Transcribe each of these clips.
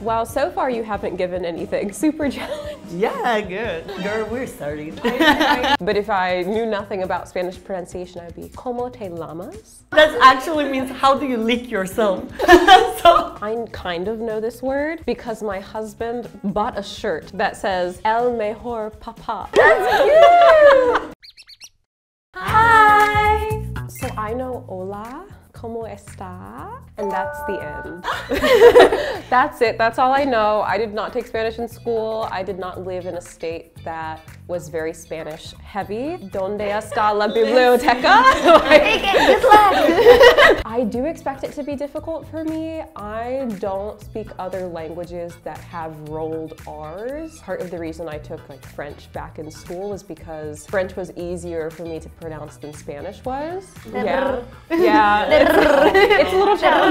Well, so far you haven't given anything super challenging. Yeah, good. Girl, we're starting. But if I knew nothing about Spanish pronunciation, I'd be ¿Cómo te llamas? That actually means how do you lick yourself? So I kind of know this word because my husband bought a shirt that says El Mejor Papa. That's cute! Hi! So I know hola, ¿Cómo está? And that's the end. That's it, that's all I know. I did not take Spanish in school. I did not live in a state that was very Spanish heavy. ¿Dónde está la biblioteca? Good luck! I do expect it to be difficult for me. I don't speak other languages that have rolled R's. Part of the reason I took French back in school was because French was easier for me to pronounce than Spanish was. Yeah, it's a little challenging.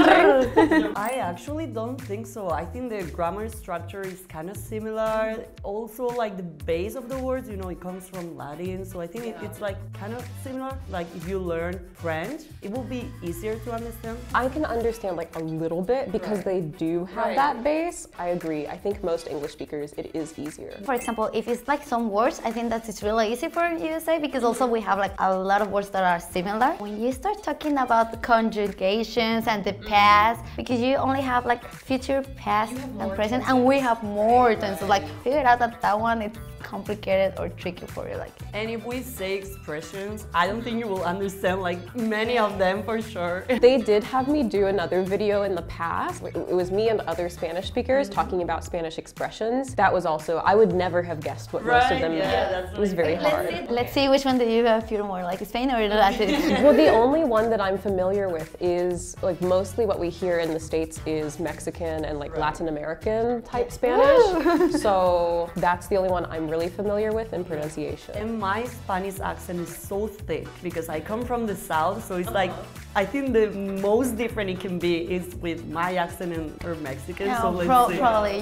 I actually don't think so. I think the grammar structure is kind of similar. Also, like the base of the words, you know, it comes from Latin, so I think it's like kind of similar. Like if you learn French, it will be easier to understand. I can understand like a little bit because they do have that base. I agree. I think most English speakers, it is easier. For example, if it's like some words, I think that it's really easy for you to say because also we have like a lot of words that are similar. When you start talking about the conjugations and the past, because you only have like future, past, and present, and we have more than so like figure out that one it's complicated or tricky for you. Like, and if we say expressions, I don't think you will understand like many of them for sure. They did have me do another video in the past. It was me and other Spanish speakers talking about Spanish expressions. That was also, I would never have guessed what most of them meant. It was very hard. Let's see which one do you feel more like, Spain or Latin? Well, the only one that I'm familiar with is like mostly what we hear in the States is Mexican and like Latin American type Spanish. So that's the only one I'm really familiar with in pronunciation. And my Spanish accent is so thick because I come from the south, so it's like I think the most different it can be is with my accent or Mexican. Yeah, so let's see. Probably.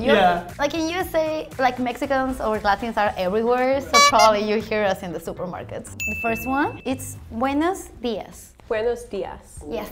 Like in USA, like Mexicans or Latins are everywhere, so probably you hear us in the supermarkets. The first one, it's buenos dias. Buenos dias. Yes.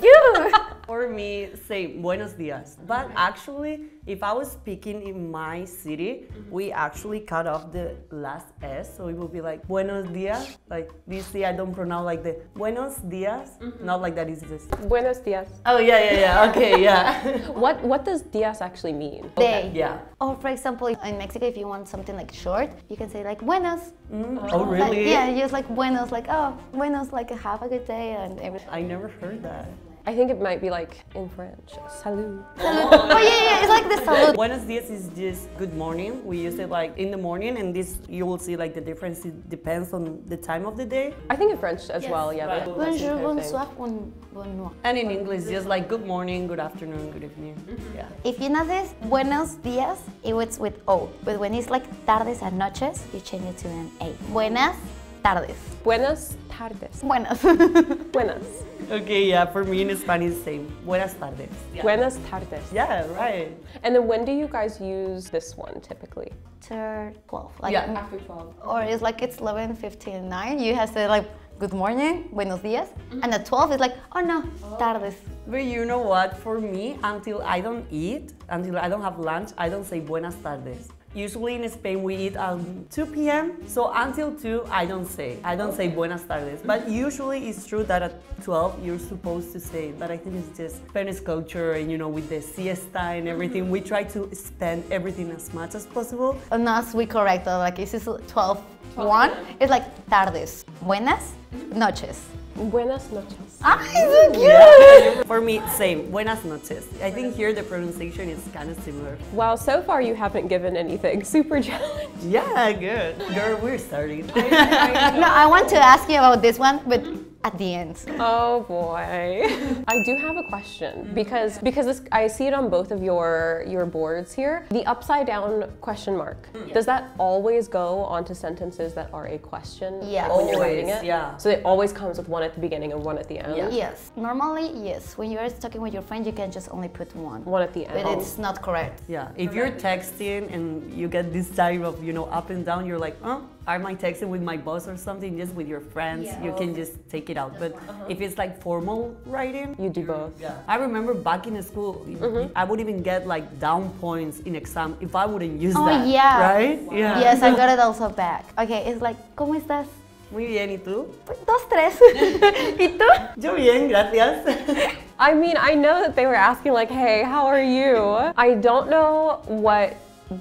For me, say buenos dias. But actually, if I was speaking in my city, we actually cut off the last S, so it will be like buenos dias. Like this D, I don't pronounce like the buenos dias. Not like that, it's just Buenos dias. oh yeah. Okay, yeah. What does dias actually mean? Day. Yeah. Or for example, in Mexico, if you want something like short, you can say like buenos. Oh really? Like, yeah, just like buenos, like oh, buenos, like have a good day and everything. I never heard that. I think it might be like in French, salut. Oh yeah, it's like the salud. Buenos dias is just good morning. We use it like in the morning, and this you will see like the difference. It depends on the time of the day. I think in French as well, yeah. right. That's the Bonjour, kind of thing. bonsoir, bonjour. And in English, just like good morning, good afternoon, good evening. Yeah. If you notice, buenos dias, it was with O. But when it's like tardes and noches, you change it to an A. Buenas tardes. Buenas tardes. Buenas. Buenas. Okay, yeah, for me in Spanish, same. Buenas tardes. Yeah. Buenas tardes. Yeah, right. And then when do you guys use this one typically? After 12. Like, Yeah. After 12. Or it's like it's 11:59. You have to say like good morning, buenos dias. And at 12 it's like, oh no, tardes. But you know what? For me, until I don't eat, until I don't have lunch, I don't say buenas tardes. Usually in Spain we eat at 2 p.m. So until 2, I don't say buenas tardes. But usually it's true that at 12 you're supposed to say. But I think it's just Spanish culture, and you know, with the siesta and everything, we try to spend everything as much as possible. And us, we correct that. Like, it's 12:1. It's like tardes. Buenas noches. Buenas noches. Ah, so cute! Yeah. For me, same. Buenas noches. I think here the pronunciation is kind of similar. Well, so far you haven't given anything super challenging. Yeah, good. Girl, we're starting. No, I want to ask you about this one, but at the end. Oh boy. I do have a question because I see it on both of your boards here. The upside down question mark. Does that always go onto sentences that are a question Yes. when you're writing Always, it? yeah. So it always comes with one at the beginning and one at the end? Yeah. Yes. Normally, yes. When you're talking with your friend, you can just only put one. One at the end. But it's not correct. Yeah, if you're texting and you get this type of, you know, up and down, you're like, I might text it with my boss or something, just with your friends. You can just take it out. But if it's like formal writing, You do both. I remember back in school, I would even get like down points in exam if I wouldn't use Oh, that. yeah. Right? Yeah. Yes, I got it also back. Okay, it's like, ¿cómo estás? Muy bien, ¿y tú? Dos, tres. ¿Y tú? Yo bien, gracias. I mean, I know that they were asking like, hey, how are you? I don't know what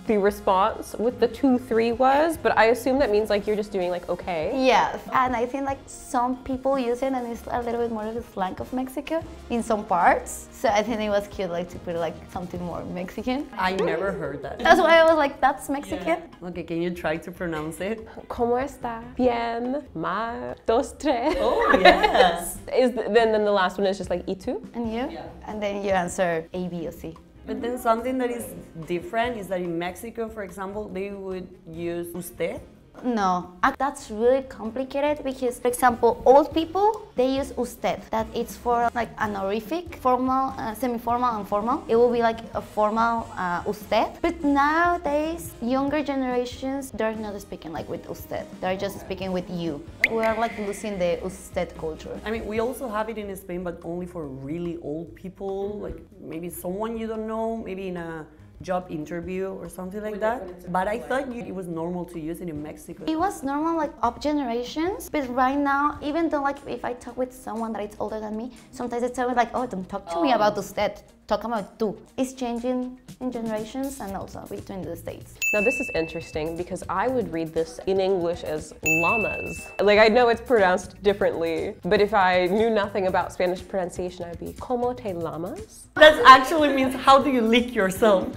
the response with the 2-3 was, but I assume that means like you're just doing like okay. Yes, and I think like some people use it and it's a little bit more of the slang of Mexico in some parts. So I think it was cute like to put like something more Mexican. I never heard that. That's why I was like, that's Mexican. Okay, can you try to pronounce it? ¿Cómo está? Bien, mal, dos, tres. Oh, yes. Then the last one is just like ¿y tú? And you? And then you answer A, B, or C. But then something that is different is that in Mexico, for example, they would use usted. No, that's really complicated because, for example, old people, they use usted. That it's for like an honorific, formal, semi-formal, and formal. It will be like a formal usted. But nowadays, younger generations, they're not speaking like with usted. They're just speaking with you. We are like losing the usted culture. I mean, we also have it in Spain, but only for really old people, like maybe someone you don't know, maybe in a job interview or something like that. But I thought it was normal to use it in Mexico. It was normal like up generations, but right now, even though like if I talk with someone that is older than me, sometimes they tell me like, oh, don't talk to me about usted, talk about tú. It's changing in generations and also between the states. Now this is interesting because I would read this in English as llamas. Like I know it's pronounced differently, but if I knew nothing about Spanish pronunciation, I'd be ¿Cómo te llamas? That actually means how do you lick yourself?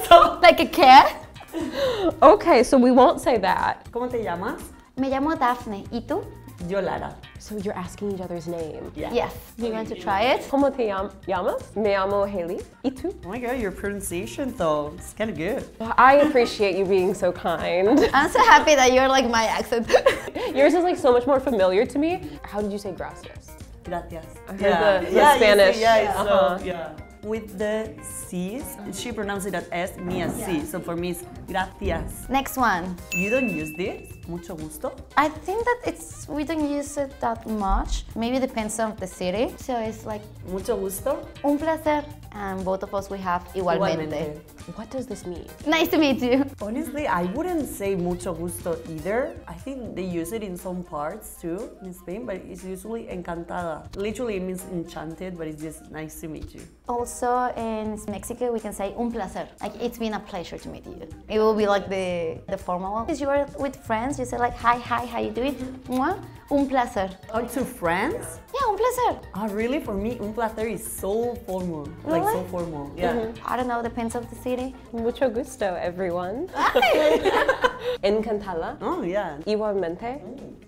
So, Like a cat? Okay, so we won't say that. ¿Cómo te llamas? Me llamo Daphne. ¿Y tú? Yo, Lara. So you're asking each other's name. Yeah. Yes. Do you want to try it? ¿Cómo te llamas? Me llamo Haley. ¿Y tú? Oh my god, your pronunciation though, it's kind of good. I appreciate you being so kind. I'm so happy that you're like my accent. Yours is like so much more familiar to me. How did you say gracias? Gracias. I heard the Spanish. Yeah. With the C's, she pronounced it as S, me as C. So for me it's gracias. Next one. You don't use this? Mucho gusto? I think that we don't use it that much. Maybe depends on the city. So it's like Mucho gusto? un placer. And both of us we have igualmente. What does this mean? Nice to meet you. Honestly, I wouldn't say mucho gusto either. I think they use it in some parts too in Spain, but it's usually encantada. Literally it means enchanted, but it's just nice to meet you. Also in Mexico we can say un placer. Like it's been a pleasure to meet you. It will be like the formal one. If you are with friends, you say like hi, how you doing? Mwah, un placer. Oh, to friends? Yeah, un placer. Oh, really? For me, un placer is so formal. Like so Really? formal. Yeah. I don't know, depends on the city. Mucho gusto, everyone. Encantada. Oh, yeah. Igualmente.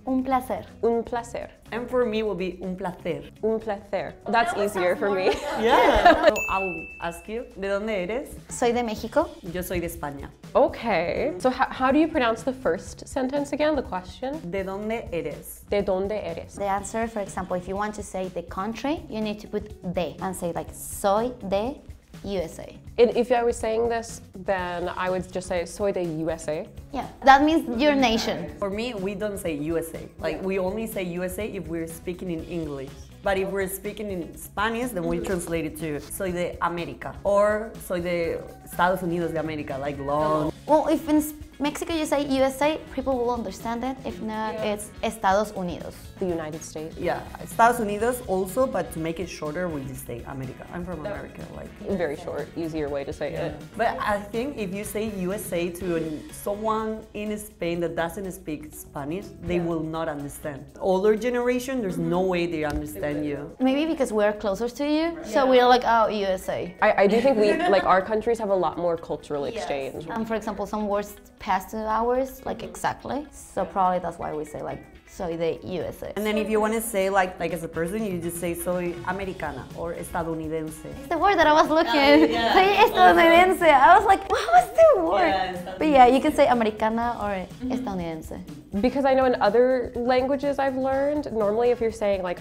Un placer. Un placer. And for me will be un placer. Un placer. That's easier for me. Yeah. So I'll ask you, ¿de dónde eres? Soy de México. Yo soy de España. Okay. So how do you pronounce the first sentence again, the question? ¿De dónde eres? ¿De dónde eres? The answer, for example, if you want to say the country, you need to put de and say like soy de USA. If I was saying this, then I would just say soy de USA. Yeah, that means your nation. For me, we don't say USA. Like we only say USA if we're speaking in English. But if we're speaking in Spanish, then we translate it to soy de América or soy de Estados Unidos de América, like long. Well, if in Mexico you say USA, people will understand it. If not, it's Estados Unidos. The United States. Yeah, Estados Unidos also, but to make it shorter, we just say America. I'm from America, like. Very short, easier way to say it. But I think if you say USA to someone in Spain that doesn't speak Spanish, they will not understand. Older generation, there's no way they understand you. Maybe because we're closer to you, so we're like, oh, USA. I do think we, like our countries have a lot more cultural exchange. For example, some words pass to ours, like exactly. So probably that's why we say like, soy de USA. And then if you want to say like as a person, you just say soy americana or estadounidense. It's the word that I was looking. Soy estadounidense. I was like, what was the word? But yeah, you can say americana or estadounidense. Because I know in other languages I've learned, normally if you're saying like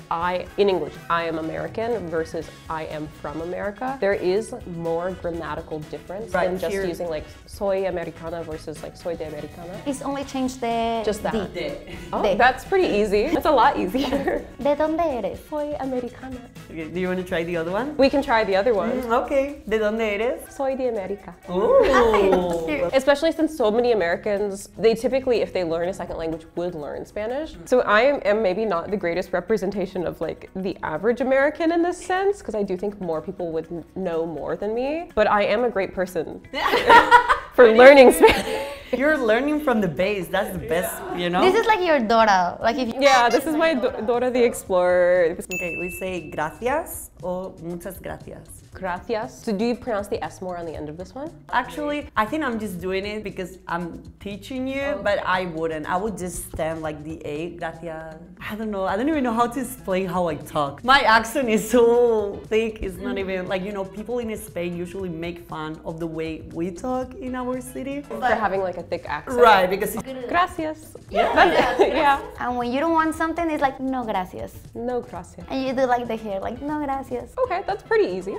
in English, I am American versus I am from America, there is more grammatical difference than just using like soy americana versus like soy de americana. It's only changed the Just that. D. Oh, De. that's pretty easy. That's a lot easier. ¿De dónde eres? Soy americana. Okay, do you want to try the other one? We can try the other one. Okay. ¿De dónde eres? Soy de America. Ooh. Especially since so many Americans, they typically, if they learn a second language, would learn Spanish. So I am maybe not the greatest representation of like the average American in this sense, because I do think more people would know more than me, but I am a great person for learning Spanish. You're learning from the base. That's the best, you know? This is like your Dora. Like if you Yeah, this is my Dora the Explorer. Okay, we say gracias or muchas gracias. Gracias. So do you pronounce the S more on the end of this one? Actually, I think I'm just doing it because I'm teaching you, but I wouldn't. I would just stand like the A, gracias. I don't know. I don't even know how to explain how I talk. My accent is so thick. It's not even like, you know, people in Spain usually make fun of the way we talk in our city. For having like a thick accent. Right, because Gracias. Yeah. Yeah. and when you don't want something, it's like no gracias. No gracias. And you do like the hair, like no gracias. Okay, that's pretty easy.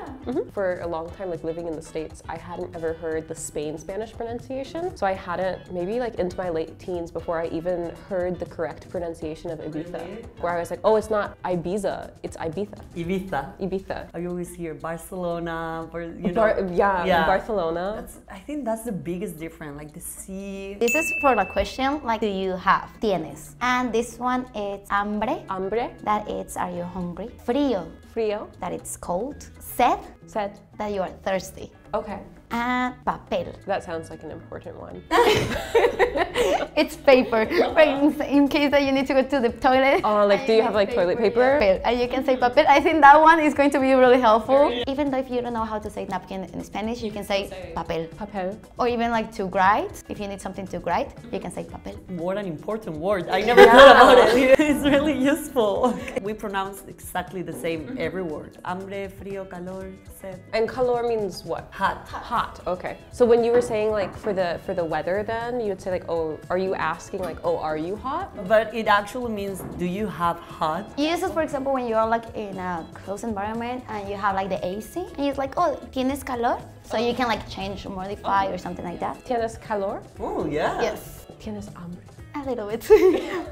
For a long time, like living in the States, I hadn't ever heard the Spain Spanish pronunciation. So I hadn't, maybe like into my late teens before I even heard the correct pronunciation of Ibiza. Where I was like, oh, it's not Ibiza, it's Ibiza. Ibiza. Ibiza. I always hear Barcelona, or you know. Yeah, Barcelona. I think that's the biggest difference, like the C. This is for the question like do you have? Tienes. And this one is hambre. Hambre, That it's are you hungry? Frío. frío, That it's cold. Sed. sed. That you are thirsty. Okay, And papel. that sounds like an important one. It's paper. In case that you need to go to the toilet. Oh, like do you have like toilet paper? Papel. And you can say papel. I think that one is going to be really helpful. Even though if you don't know how to say napkin in Spanish, you can say papel. Papel. Or even like to write. If you need something to write, you can say papel. What an important word. I never thought about it. It's really useful. We pronounce exactly the same every word. Hambre, frío, calor, sed. And calor means what? Hot. Hot. Okay. So when you were saying like for the weather, then you would say like, oh, are you asking like, oh, are you hot? But it actually means, do you have hot? You use it, for example, when you're like in a closed environment and you have like the AC, and it's like, oh, tienes calor? So you can like change or modify or something like that. ¿Tienes calor? Oh, yeah. Yes, ¿Tienes hambre? a little bit.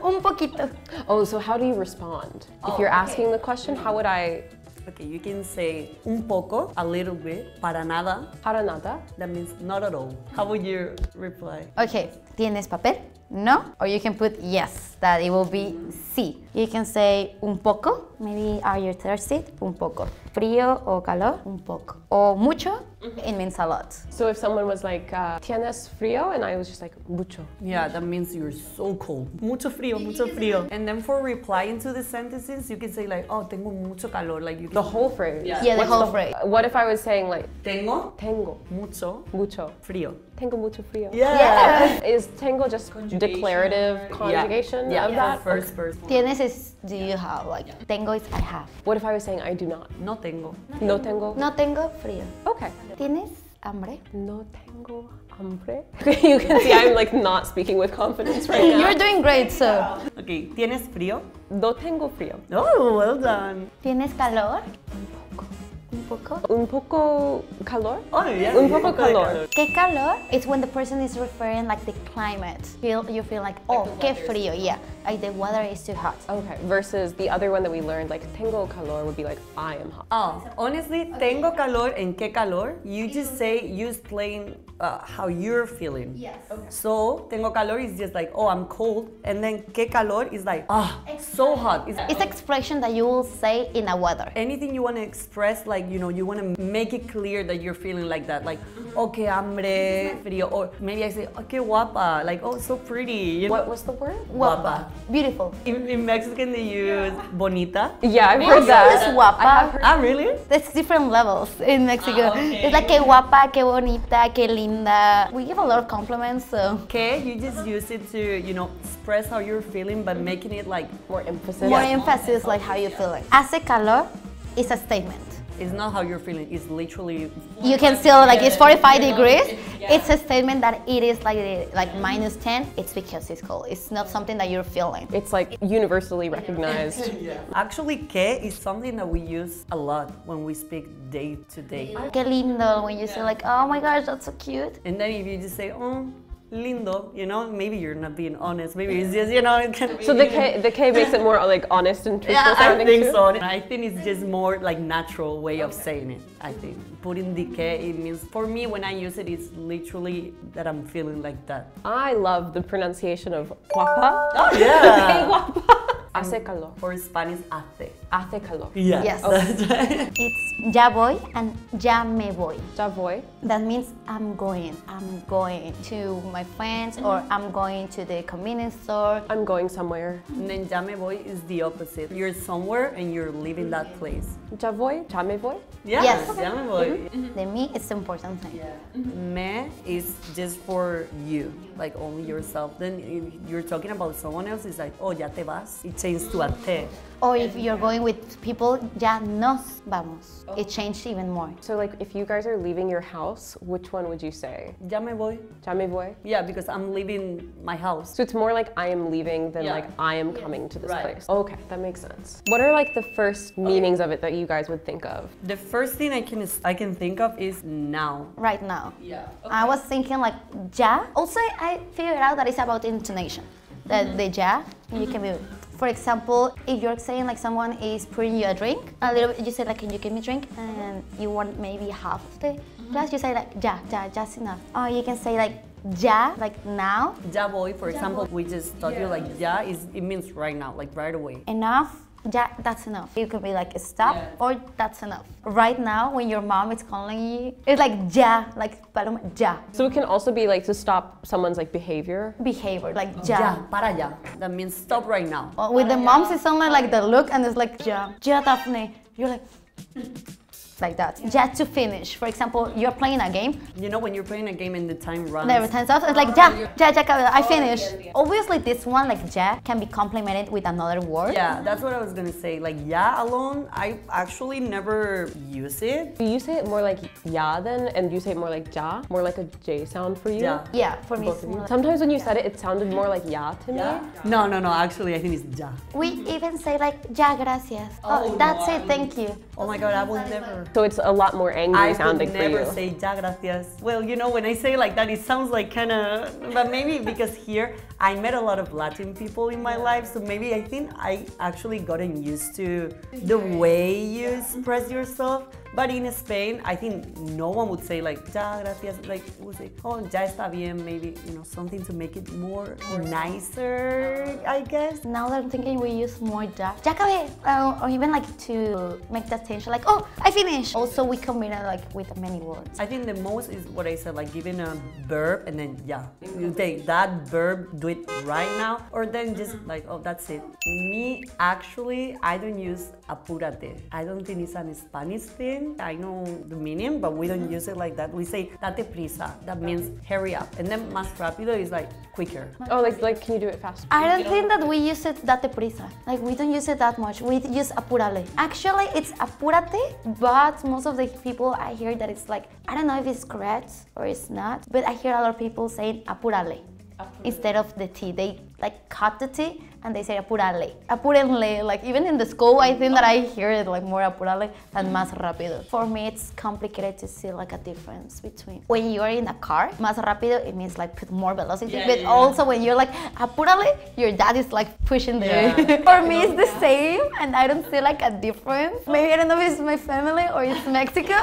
Un poquito. Oh, so how do you respond? If you're asking the question, how would I? Okay, you can say un poco, a little bit, para nada. Para nada. That means not at all. How would you reply? Okay, ¿tienes papel? No? Or you can put yes, that it will be sí. You can say un poco, maybe are you thirsty? Un poco. Frío o calor? Un poco. O mucho, it means a lot. So if someone was like, ¿tienes frío? And I was just like, mucho. Yeah, that means you're so cold. Mucho frío, mucho frío. And then for replying to the sentences, you can say like, oh, tengo mucho calor. Like you can... The whole phrase. Yeah. Yeah, the What's whole phrase. What if I was saying like, Tengo tengo mucho mucho? frío. Tengo mucho frío. Yeah. Is tengo just declarative conjugation Yeah, of that? first person. Tienes is do you have, like tengo is I have. What if I was saying I do not? No tengo. No tengo. No tengo frío. Okay. ¿Tienes hambre? No tengo hambre. You can see I'm like not speaking with confidence right now. You're doing great, so. Okay, ¿tienes frío? No tengo frío. Oh, well done. ¿Tienes calor? Un poco. Un poco calor. Oh, yeah. Un poco calor. ¿Qué calor? It's when the person is referring like the climate. You feel like, oh, qué frío, yeah. Like the weather is too hot. Okay. Versus the other one that we learned, like tengo calor would be like I am hot. Oh, honestly, tengo calor and qué calor, you just say, you explain how you're feeling. Yes. So, tengo calor is just like, oh, I'm cold. And then qué calor is like, ah, so hot. It's expression that you will say in a weather. Anything you want to express, like, you know, you want to make it clear that you're feeling like that. Like, oh, qué hambre, frío. Or maybe I say, oh, qué guapa. Like, oh, so pretty. You know? What was the word? Guapa. Beautiful. In Mexican, they use bonita. Yeah, I've heard that. It's guapa. Ah, really? There's different levels in Mexico. It's like que guapa, que bonita, que linda. We give a lot of compliments, so. Que, you just use it to, you know, express how you're feeling, but making it like, More emphasis. More emphasis like how you feel it. Hace calor is a statement. it's not how you're feeling, it's literally. You can still like it's 45 degrees It's a statement that it is like -10. It's because it's cold. It's not something that you're feeling. It's like universally recognized. Actually, que is something that we use a lot when we speak day to day. Qué lindo when you say like, oh my gosh, that's so cute. And then if you just say, oh, lindo, you know, maybe you're not being honest. Maybe it's just, you know, it can So the K makes it more like honest and truthful I sounding think too? so. I think it's just more like natural way of saying it. I think putting the que, it means for me when I use it, it's literally that I'm feeling like that. I love the pronunciation of guapa. Oh Hey, yeah. guapa. Hace calor. For Spanish, hace. Hace calor. Yeah. Yes. That's right. It's ya voy and ya me voy. Ya voy. That means I'm going to my friends or I'm going to the convenience store. I'm going somewhere. And then ya me voy is the opposite. You're somewhere and you're leaving that place. Ya voy. Ya me voy. Yeah, Yes. ya me voy. The me is the important thing. Me is just for you, like only yourself. Then if you're talking about someone else, it's like, oh, ya te vas. It changes to a te. Or if you're going with people, ya nos vamos. It changed even more. So like if you guys are leaving your house, which one would you say? Ya me voy. Ya me voy. Yeah, because I'm leaving my house. So it's more like I am leaving than Yeah. like I am coming to this Right. place. Okay, that makes sense. What are like the first meanings of it that you guys would think of? The first thing I can think of is now. Right now. Yeah. I was thinking like ya. Also, I figured out that it's about intonation. That the ya, you can be. For example, if you're saying like someone is pouring you a drink, a little bit, you say like, can you give me a drink? And you want maybe half of the glass, you say like ya, just enough. Or you can say like ya, like now. Ya voy, for example, we just taught you like ya it means right now, like right away. Enough, ya, that's enough. You could be like stop or that's enough. Right now, when your mom is calling you, it's like ya, like paloma, ya. So it can also be like to stop someone's like behavior. Behavior, like Ya, ya. para ya. That means stop right now. Well, with the moms, it's only like the look and it's like ya, ya, Daphne. You're like that. Ya to finish. For example, you're playing a game. You know when you're playing a game and the time runs. Every time stops, it's like ya, I finished. Obviously, this one like ya can be complemented with another word. Yeah, that's what I was gonna say. Like ya alone, I actually never use it. Do you say it more like ya then, and you say it more like ja? More like a J sound for you? Ja. Yeah, for me, Both it's of you? more like, Sometimes when you said it, it sounded more like ya to me. No. Actually, I think it's ya. we even say like ya, gracias. Oh, that's it, thank you. Oh my god, I would never. So it's a lot more angry I sounding could for never you. say ya gracias. Well, you know, when I say like that, it sounds like kind of, but maybe because here I met a lot of Latin people in my life, so maybe I think I actually gotten used to the way you express yourself. But in Spain, I think no one would say like ya gracias. Like would say, oh, ya está bien. Maybe you know something to make it more nicer, I guess. Now that I'm thinking, we use more ya acabé, or even like to make that tension, like oh, I finished. Also, we combine it like with many words. I think the most is what I said, like giving a verb and then yeah. You take that verb, do it right now, or then just like, oh, that's it. Me, actually, I don't use apúrate. I don't think it's an Spanish thing. I know the meaning, but we don't use it like that. We say date prisa. That means hurry up. And then más rápido is like quicker. Oh, like can you do it faster? I don't think that we use it date prisa. Like we don't use it that much. We use apúrale. Actually, it's apúrate, but most of the people I hear that it's like, I don't know if it's correct or it's not, but I hear a lot of people saying apúrale instead of the T. They like cut the T and they say apúrale. Apúrenle. Like even in the school, I think that I hear it like more apúrale than más rápido. For me, it's complicated to see like a difference between when you're in a car, más rápido, it means like put more velocity. But also when you're like apúrale, your dad is like pushing the. For me, it's the same, and I don't see like a difference. Maybe I don't know if it's my family or it's Mexico.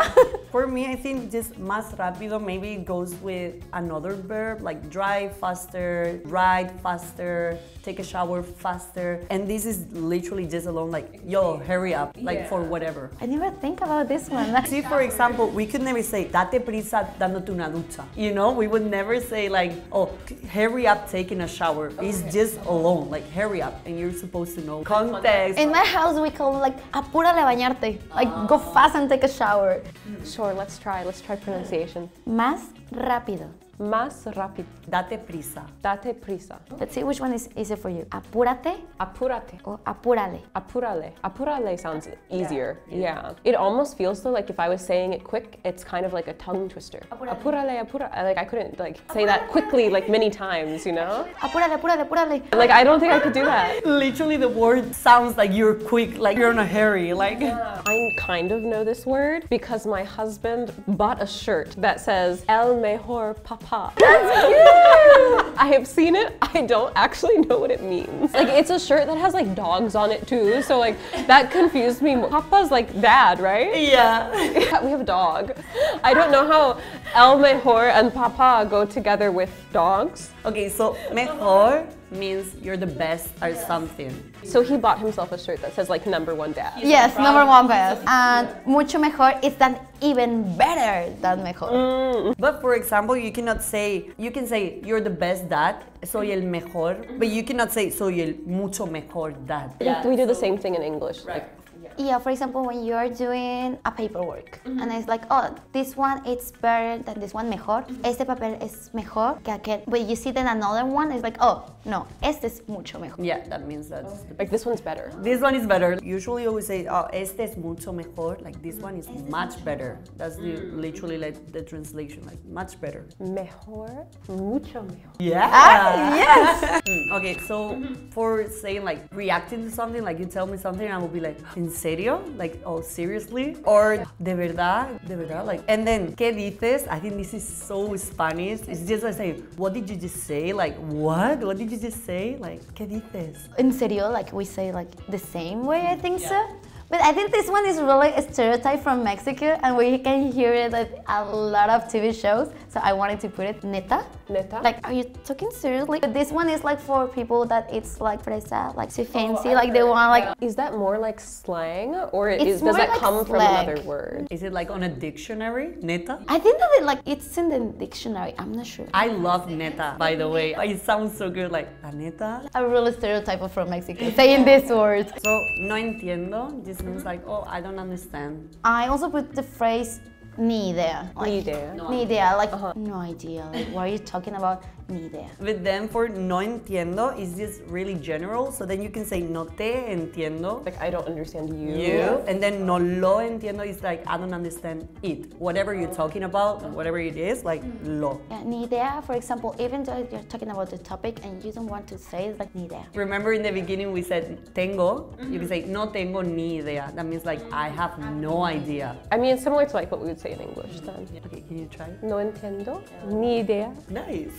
For me, I think just más rápido maybe goes with another verb like drive faster, ride faster, take a shower faster. And this is literally just alone like, yo, hurry up, like for whatever. I never think about this one. See, for example, we could never say, date prisa dándote una ducha. You know, we would never say like, oh, hurry up taking a shower. It's just alone, like hurry up. And you're supposed to know context. In my house, we call it like apúrale a bañarte. Like go fast and take a shower. Sure, let's try pronunciation. Más rápido. Más rápido. Date prisa. Date prisa. Let's see which one is easier for you. Apúrate Apúrate. or apúrale. Apúrale. Apúrale sounds easier. Yeah. It almost feels though like if I was saying it quick, it's kind of like a tongue twister. Apúrale, apúrale. Like I couldn't like say that quickly like many times, you know? Apúrale, apúrale, apúrale. Like I don't think I could do that. Literally the word sounds like you're quick, like you're in a hurry, like. I kind of know this word because my husband bought a shirt that says El Mejor Papa. That's cute! I have seen it. I don't actually know what it means. Like it's a shirt that has like dogs on it too, so like that confused me. Papa's like dad, right? Yeah. We have a dog. I don't know how El Mejor and Papa go together with dogs. Okay, so mejor means you're the best or something. So he bought himself a shirt that says like #1 dad. Yes, #1 best. And mucho mejor is that even better than mejor. But for example, you can say you're the best dad, soy el mejor, but you cannot say soy el mucho mejor dad. We do the same thing in English. Like, Yeah, for example, when you're doing a paperwork and it's like, oh, this one it's better than this one, mejor. Este papel es mejor que aquel. But you see then another one is like, oh, no, este es mucho mejor. Yeah, that means that's like this one's better. this one is better. Usually always say, oh, este es mucho mejor, like this one is much better. That's literally like the translation, like much better. Mejor, mucho mejor. Yeah. Yes! Okay, so for saying like reacting to something, like you tell me something, I will be like, ¿en serio? Like, oh, seriously? Or de verdad, like, and then, ¿qué dices? I think this is so Spanish. It's just like saying, what did you just say? Like, what? What did you just say? Like, ¿qué dices? En serio, like we say like the same way, I think so. But I think this one is really a stereotype from Mexico and we can hear it at a lot of TV shows. So I wanted to put it neta. Neta? Like, are you talking seriously? But this one is like for people that it's like fresa, like too fancy, like they want like... Is that more like slang or It's does more that like come from slang. another word? Is it like on a dictionary? Neta? I think that it's in the dictionary, I'm not sure. I love neta, by the way. It sounds so good, like, la neta? A really stereotype from Mexico, saying this word. So, no entiendo just means like, oh, I don't understand. I also put the phrase ni idea. Like, Ni idea. Ni idea, like no idea. Like, what are you talking about? Ni idea. But then for no entiendo, is just really general. So then you can say no te entiendo. Like I don't understand you. You. And then no lo entiendo is like I don't understand it. Whatever you're talking about, whatever it is, like lo. Yeah, ni idea, for example, even though you're talking about the topic and you don't want to say it, like ni idea. Remember in the beginning we said tengo? You can say no tengo ni idea. That means like I have no idea. I mean, it's similar to like what we would say in English then. Okay, can you try? No entiendo, ni idea. Nice.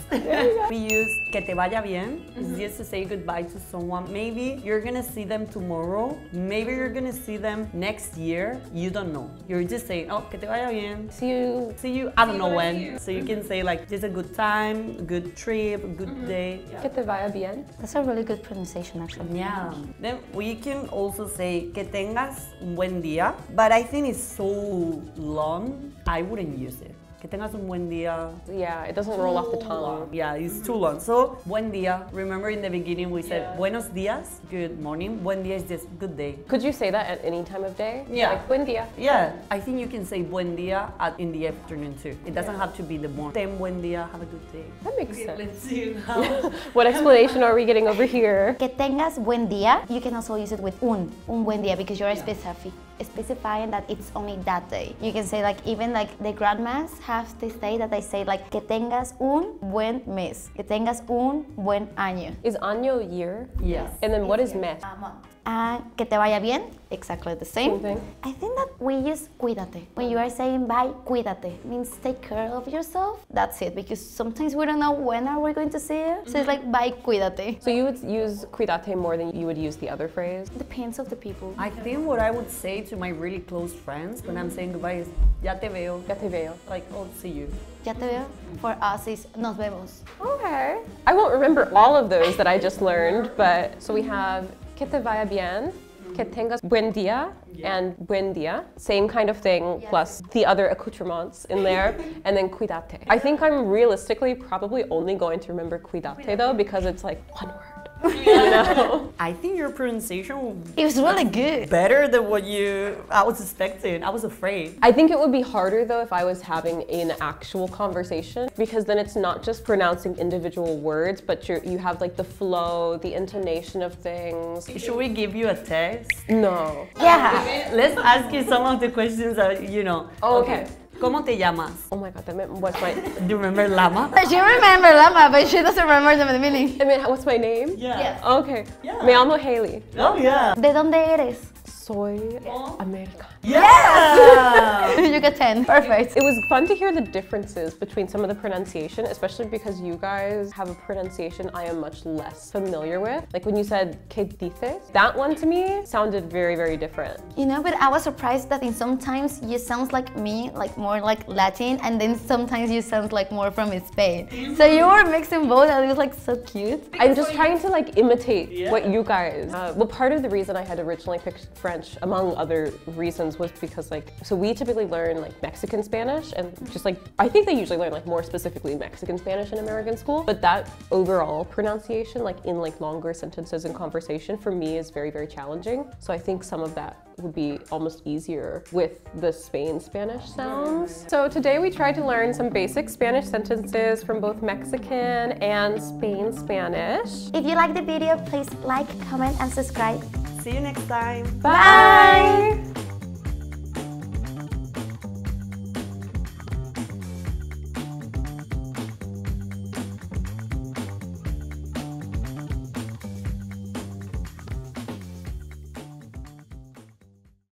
We use que te vaya bien. It's just to say goodbye to someone. Maybe you're gonna see them tomorrow. Maybe you're gonna see them next year. You don't know. You're just saying, oh, que te vaya bien. See you. See you, I don't know when. So you can say like, just a good time, good trip, good day. Que te vaya bien. That's a really good pronunciation, actually. Yeah. Then we can also say que tengas un buen día. But I think it's so long, I wouldn't use it. Que tengas un buen día. Yeah, it doesn't roll off the tongue. Yeah, it's too long. So, buen día. Remember in the beginning we said buenos días, good morning. Buen día is just good day. Could you say that at any time of day? Yeah. Like, buen día. Yeah, I think you can say buen día in the afternoon too. It doesn't have to be the morning. Ten buen día, have a good day. That makes sense. Let's see What explanation are we getting over here? Que tengas buen día, you can also use it with un buen día because you're specifying that it's only that day. You can say like, even like the grandmas have this day that they say like, que tengas un buen mes, que tengas un buen año. Is año year? Yes. And then what is mes? And que te vaya bien, exactly the same. Same thing. I think that we use cuídate. When you are saying bye, cuídate, means take care of yourself. That's it, because sometimes we don't know when are we going to see you. So it's like bye, cuídate. So you would use cuídate more than you would use the other phrase? Depends of the people. I think what I would say to my really close friends when I'm saying goodbye is ya te veo. Ya te veo. Like, oh, see you. Ya te veo. For us is nos vemos. Okay. I won't remember all of those that I just learned, but so we have que te vaya bien, que tengas buen día, and buen día. Same kind of thing, plus the other accoutrements in there, and then cuídate. I think I'm realistically probably only going to remember cuídate though, because it's like one word. You know? I think your pronunciation It was really good. better than what I was expecting. I was afraid. I think it would be harder though if I was having an actual conversation, because then it's not just pronouncing individual words, but you have like the flow, the intonation of things. Should we give you a test? No. Yeah. Let's ask you some of the questions that you know. Oh, okay. ¿Cómo te llamas? Oh my god, that meant what's my Do you remember Lama? She remember Lama, but she doesn't remember the meaning. I mean, what's my name? Yeah. Okay. Yeah. Me llamo Haley. Oh yeah. ¿De dónde eres? Soy Americana. Yeah. You get 10. Perfect. It was fun to hear the differences between some of the pronunciation, especially because you guys have a pronunciation I am much less familiar with. Like when you said "que dices," that one to me sounded very, very different. You know, but I was surprised that in sometimes you sound like me, like more like Latin, and then sometimes you sound like more from Spain. So you were mixing both, and it was like so cute. I'm just trying to like imitate what you guys. Well, part of the reason I had originally picked French, among other reasons, was because like, so we typically learn like Mexican Spanish, and just like, I think they usually learn like more specifically Mexican Spanish in American school, but that overall pronunciation, like in like longer sentences and conversation, for me is very, very challenging. So I think some of that would be almost easier with the Spain Spanish sounds. So today we tried to learn some basic Spanish sentences from both Mexican and Spain Spanish. If you like the video, please like, comment, and subscribe. See you next time. Bye!